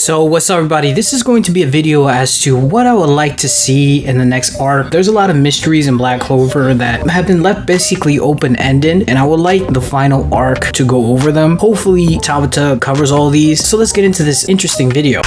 So what's up everybody, this is going to be a video as to what I would like to see in the next arc. There's a lot of mysteries in Black Clover that have been left basically open-ended, and I would like the final arc to go over them. Hopefully 𝚲𝚘𝚏 covers all these, so let's get into this interesting video.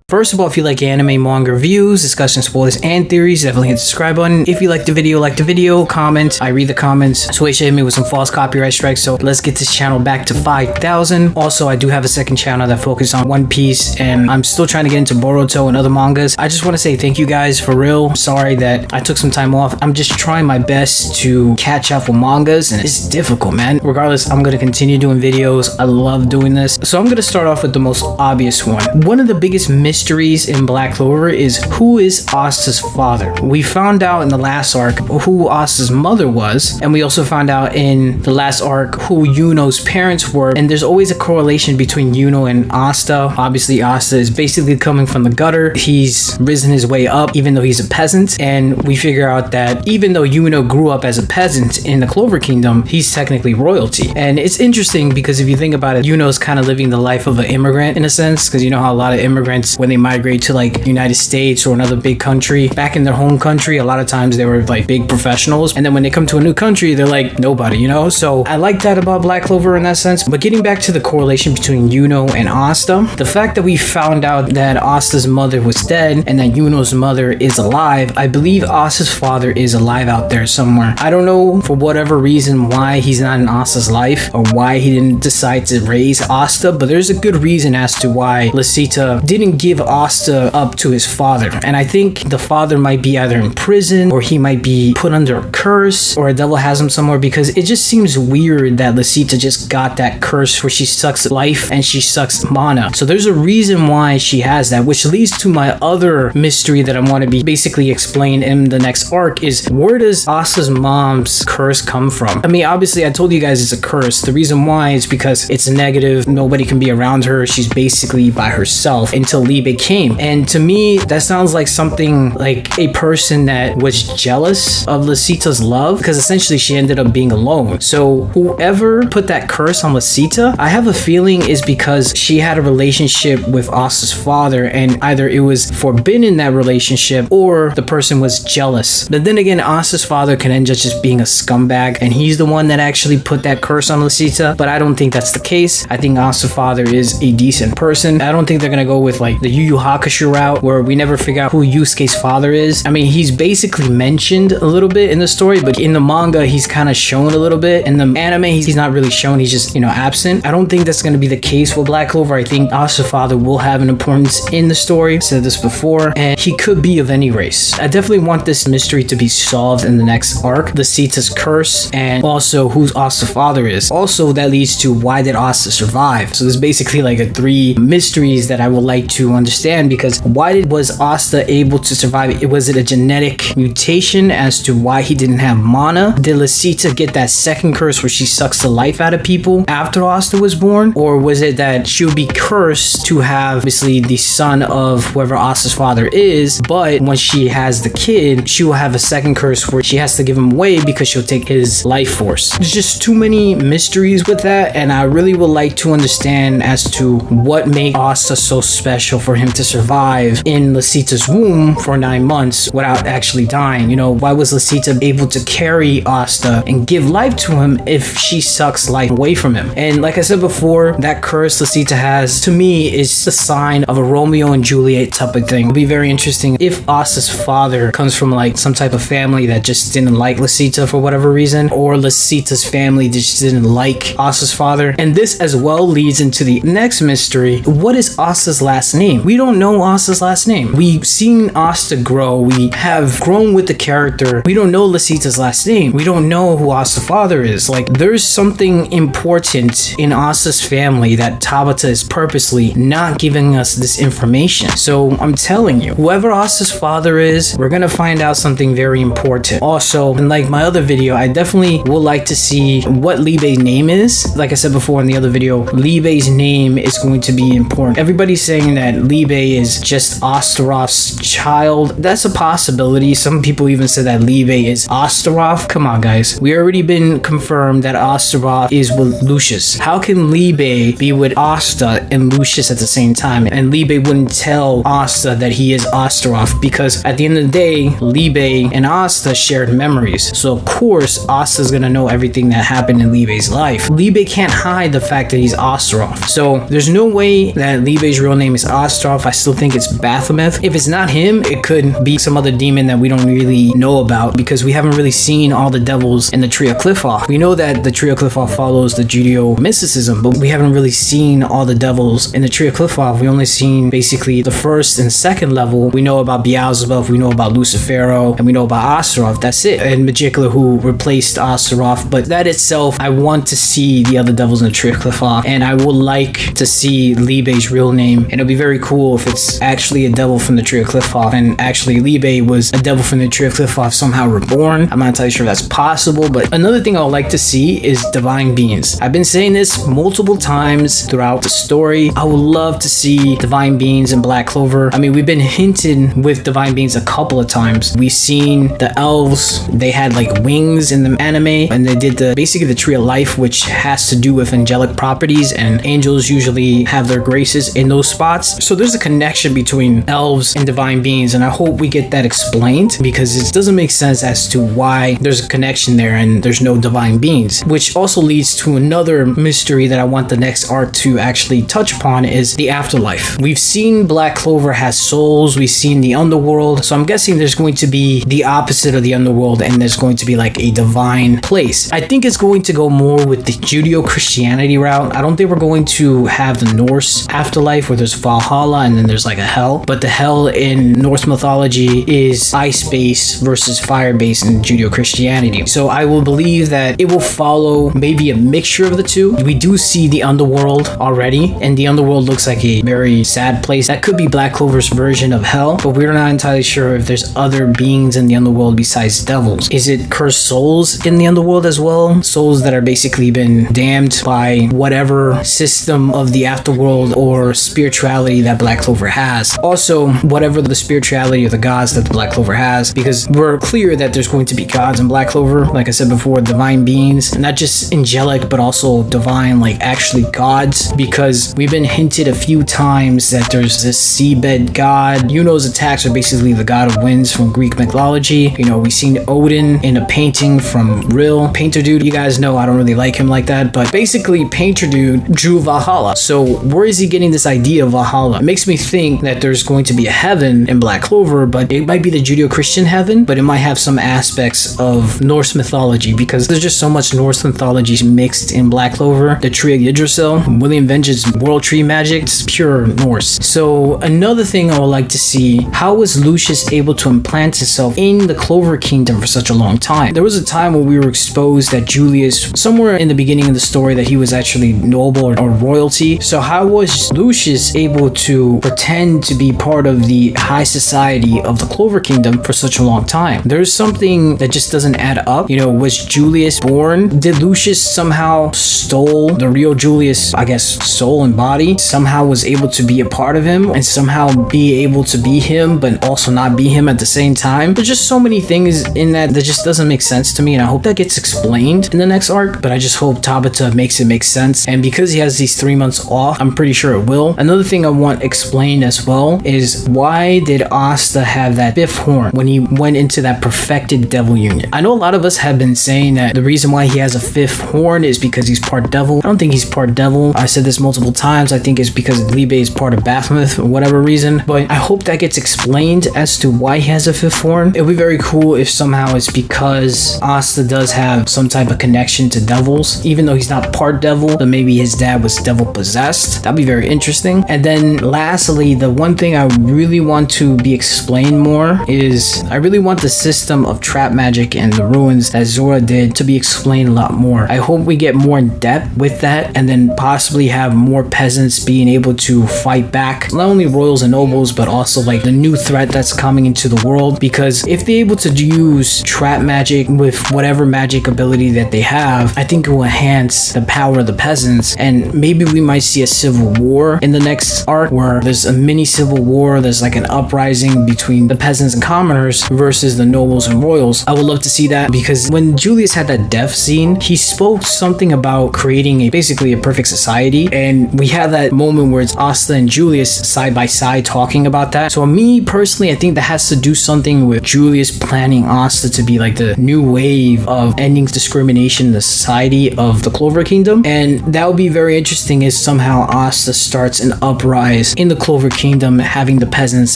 First of all, if you like anime, manga reviews, discussion, spoilers, and theories, definitely hit the subscribe button. If you like the video, comment. I read the comments. So hit me with some false copyright strikes. So let's get this channel back to 5,000. Also, I do have a second channel that focuses on One Piece, and I'm still trying to get into Boruto and other mangas. I just want to say thank you guys for real. Sorry that I took some time off. I'm just trying my best to catch up with mangas, and it's difficult, man. Regardless, I'm going to continue doing videos. I love doing this. So I'm going to start off with the most obvious one. One of the biggest mysteries in Black Clover is who is Asta's father. We found out in the last arc who Asta's mother was, and we also found out in the last arc who Yuno's parents were, and there's always a correlation between Yuno and Asta. Obviously Asta is basically coming from the gutter. He's risen his way up even though he's a peasant, and we figure out that even though Yuno grew up as a peasant in the Clover Kingdom, he's technically royalty. And it's interesting because if you think about it, Yuno's kind of living the life of an immigrant in a sense, because you know how a lot of immigrants, when they migrate to like United States or another big country, back in their home country, a lot of times they were like big professionals, and then when they come to a new country they're like nobody, you know. So I like that about Black Clover in that sense. But getting back to the correlation between Yuno and Asta, the fact that we found out that Asta's mother was dead and that Yuno's mother is alive, I believe Asta's father is alive out there somewhere. I don't know for whatever reason why he's not in Asta's life or why he didn't decide to raise Asta, but there's a good reason as to why 𝚲𝚘𝚏 didn't give Asta up to his father. And I think the father might be either in prison or he might be put under a curse or a devil has him somewhere, because it just seems weird that 𝚲𝚘𝚏 just got that curse where she sucks life and she sucks mana. So there's a reason why she has that, which leads to my other mystery that I want to be basically explained in the next arc is, where does Asta's mom's curse come from? I mean, obviously I told you guys it's a curse. The reason why is because it's negative. Nobody can be around her. She's basically by herself until Libres came. And to me, that sounds like something like a person that was jealous of 𝚲𝚘𝚏's love, because essentially she ended up being alone. So whoever put that curse on 𝚲𝚘𝚏, I have a feeling is because she had a relationship with Asta's father, and either it was forbidden that relationship or the person was jealous. But then again, Asta's father can end up just being a scumbag, and he's the one that actually put that curse on 𝚲𝚘𝚏. But I don't think that's the case. I think Asta's father is a decent person. I don't think they're gonna go with like the Yu Yu Hakusho route where we never figure out who Yusuke's father is. I mean, he's basically mentioned a little bit in the story, but in the manga he's kind of shown a little bit. In the anime he's not really shown. He's just, you know, absent. I don't think that's going to be the case with Black Clover. I think Asta's father will have an importance in the story. I said this before, and he could be of any race. I definitely want this mystery to be solved in the next arc, 𝚲𝚘𝚏's curse, and also who Asta's father is. Also, that leads to why did Asta survive? So there's basically like a 3 mysteries that I would like to understand, because was Asta able to survive? Was it a genetic mutation as to why he didn't have mana? Did 𝚲𝚘𝚏 get that second curse where she sucks the life out of people after Asta was born? Or was it that she would be cursed to have obviously the son of whoever Asta's father is, but when she has the kid, she will have a second curse where she has to give him away because she'll take his life force. There's just too many mysteries with that, and I really would like to understand as to what made Asta so special for him to survive in 𝚲𝚘𝚏's womb for 9 months without actually dying. You know, why was 𝚲𝚘𝚏 able to carry Asta and give life to him if she sucks life away from him? And like I said before, that curse 𝚲𝚘𝚏 has, to me, is a sign of a Romeo and Juliet type of thing. It'll be very interesting if Asta's father comes from like some type of family that just didn't like 𝚲𝚘𝚏 for whatever reason, or 𝚲𝚘𝚏's family just didn't like Asta's father. And this as well leads into the next mystery. What is Asta's last name? We don't know Asta's last name. We've seen Asta grow. We have grown with the character. We don't know 𝚲𝚘𝚏's last name. We don't know who Asta's father is. Like, there's something important in Asta's family that 𝚲𝚏 is purposely not giving us this information. So I'm telling you, whoever Asta's father is, we're gonna find out something very important. Also, in like my other video, I definitely would like to see what Libres' name is. Like I said before in the other video, Libres' name is going to be important. Everybody's saying that 𝙬𝚑 is just Astaroth's child. That's a possibility. Some people even said that 𝙬𝚑 is Astaroth. Come on, guys. We already been confirmed that Astaroth is with Lucius. How can 𝙬𝚑 be with Asta and Lucius at the same time? And 𝙬𝚑 wouldn't tell Asta that he is Astaroth, because at the end of the day, 𝙬𝚑 and Asta shared memories. So of course, Asta's gonna know everything that happened in 𝙬𝚑's life. 𝙬𝚑 can't hide the fact that he's Astaroth. So there's no way that 𝙬𝚑's real name is Astaroth. I still think it's 𝙲𝚘𝚡. If it's not him, it could be some other demon that we don't really know about, because we haven't really seen all the devils in the Tree of Qliphoth. We know that the Tree of Qliphoth follows the Judeo-mysticism, but we haven't really seen all the devils in the Tree of Qliphoth. We only seen basically the first and second level. We know about Beelzebub, we know about Lucifero, and we know about Astaroth. That's it. And Magicula, who replaced Astaroth. But that itself, I want to see the other devils in the Tree of Qliphoth, and I would like to see 𝙬𝚑's real name. And it'll be very cool if it's actually a devil from the Tree of Qliphoth, and actually 𝙬𝚑 was a devil from the Tree of Qliphoth somehow reborn. I'm not entirely sure that's possible, but another thing I would like to see is divine beings. I've been saying this multiple times throughout the story. I would love to see divine beings in Black Clover. I mean, we've been hinted with divine beings a couple of times. We've seen the elves, they had like wings in the anime, and they did basically the Tree of Life, which has to do with angelic properties, and angels usually have their graces in those spots. So there's a connection between elves and divine beings, and I hope we get that explained, because it doesn't make sense as to why there's a connection there and there's no divine beings. Which also leads to another mystery that I want the next arc to actually touch upon, is the afterlife. We've seen Black Clover has souls, we've seen the underworld, so I'm guessing there's going to be the opposite of the underworld, and there's going to be like a divine place. I think it's going to go more with the Judeo-Christianity route. I don't think we're going to have the Norse afterlife where there's Valhalla and then there's like a hell, but the hell in Norse mythology is ice-based versus fire-based in Judeo-Christianity. So I will believe that it will follow maybe a mixture of the two. We do see the underworld already, and the underworld looks like a very sad place. That could be Black Clover's version of hell, but we're not entirely sure if there's other beings in the underworld besides devils. Is it cursed souls in the underworld as well? Souls that are basically been damned by whatever system of the afterworld or spirituality that Black Clover has. Also, whatever the spirituality of the gods that the Black Clover has, because we're clear that there's going to be gods in Black Clover. Like I said before, divine beings, not just angelic, but also divine, like actually gods, because we've been hinted a few times that there's this seabed god. Juno's attacks are basically the god of winds from Greek mythology. You know, we've seen Odin in a painting from Rill. Painter Dude, you guys know I don't really like him like that, but basically Painter Dude drew Valhalla. So where is he getting this idea of Valhalla? It makes me think that there's going to be a heaven in Black Clover, but it might be the Judeo-Christian heaven, but it might have some aspects of Norse mythology, because there's just so much Norse mythology mixed in Black Clover. The Tree of Yggdrasil, William Vengeance World Tree magic, it's pure Norse. So another thing I would like to see, how was Lucius able to implant himself in the Clover Kingdom for such a long time? There was a time where we were exposed that Julius, somewhere in the beginning of the story, that he was actually noble or royalty. So how was Lucius able to pretend to be part of the high society of the Clover Kingdom for such a long time? There's something that just doesn't add up. You know, was Julius born? Did Lucius somehow stole the real Julius, I guess, soul and body? Somehow was able to be a part of him and somehow be able to be him, but also not be him at the same time? There's just so many things in that just doesn't make sense to me, and I hope that gets explained in the next arc, but I just hope 𝙬𝚘 makes it make sense. And because he has these 3 months off, I'm pretty sure it will. Another thing I want explained as well is, why did Asta have that 5th horn when he went into that perfected devil union? I know a lot of us have been saying that the reason why he has a 5th horn is because he's part devil. I don't think he's part devil. I said this multiple times. I think it's because 𝙬𝚑 is part of 𝙲𝚘𝚡 for whatever reason, but I hope that gets explained as to why he has a 5th horn. It would be very cool if somehow it's because Asta does have some type of connection to devils, even though he's not part devil, but maybe his dad was devil possessed. That'd be very interesting. And then lastly, the one thing I really want to be explained more is, I really want the system of trap magic and the ruins that Zora did to be explained a lot more. I hope we get more in depth with that, and then possibly have more peasants being able to fight back, not only royals and nobles, but also like the new threat that's coming into the world. Because if they're able to use trap magic with whatever magic ability that they have, I think it will enhance the power of the peasants, and maybe we might see a civil war in the next arc where there's a mini civil war. There's like an uprising between the peasants and commoners versus the nobles and royals. I would love to see that, because when Julius had that death scene, he spoke something about creating basically a perfect society, and we have that moment where it's Asta and Julius side by side talking about that. So me personally, I think that has to do something with Julius planning Asta to be like the new wave of ending discrimination in the society of the Clover Kingdom, and that would be very interesting if somehow Asta starts an uprising in the Clover Kingdom, having the peasants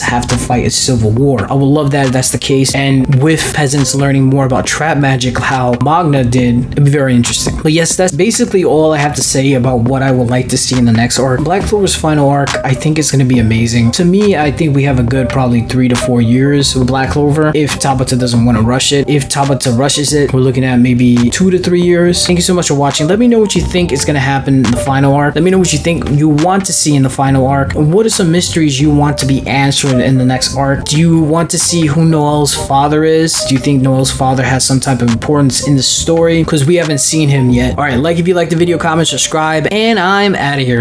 have to fight a civil war. I would love that if that's the case, and with peasants learning more about trap magic, how Magna did, it'd be very interesting. But yes, that's basically all I have to say about what I would like to see in the next arc. Black Clover's final arc, I think it's going to be amazing. To me, I think we have a good probably 3 to 4 years with Black Clover if Tabata doesn't want to rush it. If Tabata rushes it, we're looking at maybe 2 to 3 years. Thank you so much for watching. Let me know what you think is going to happen in the final arc. Let me know what you think you want to see in the final arc. What are some mysteries you want to be answered in the next arc? Do you want to see who Noel's father is? Do you think Noel's father has some type of importance in the story? Because we haven't seen him yet. Alright, like if you liked the video, comment, subscribe, and I'm out of here.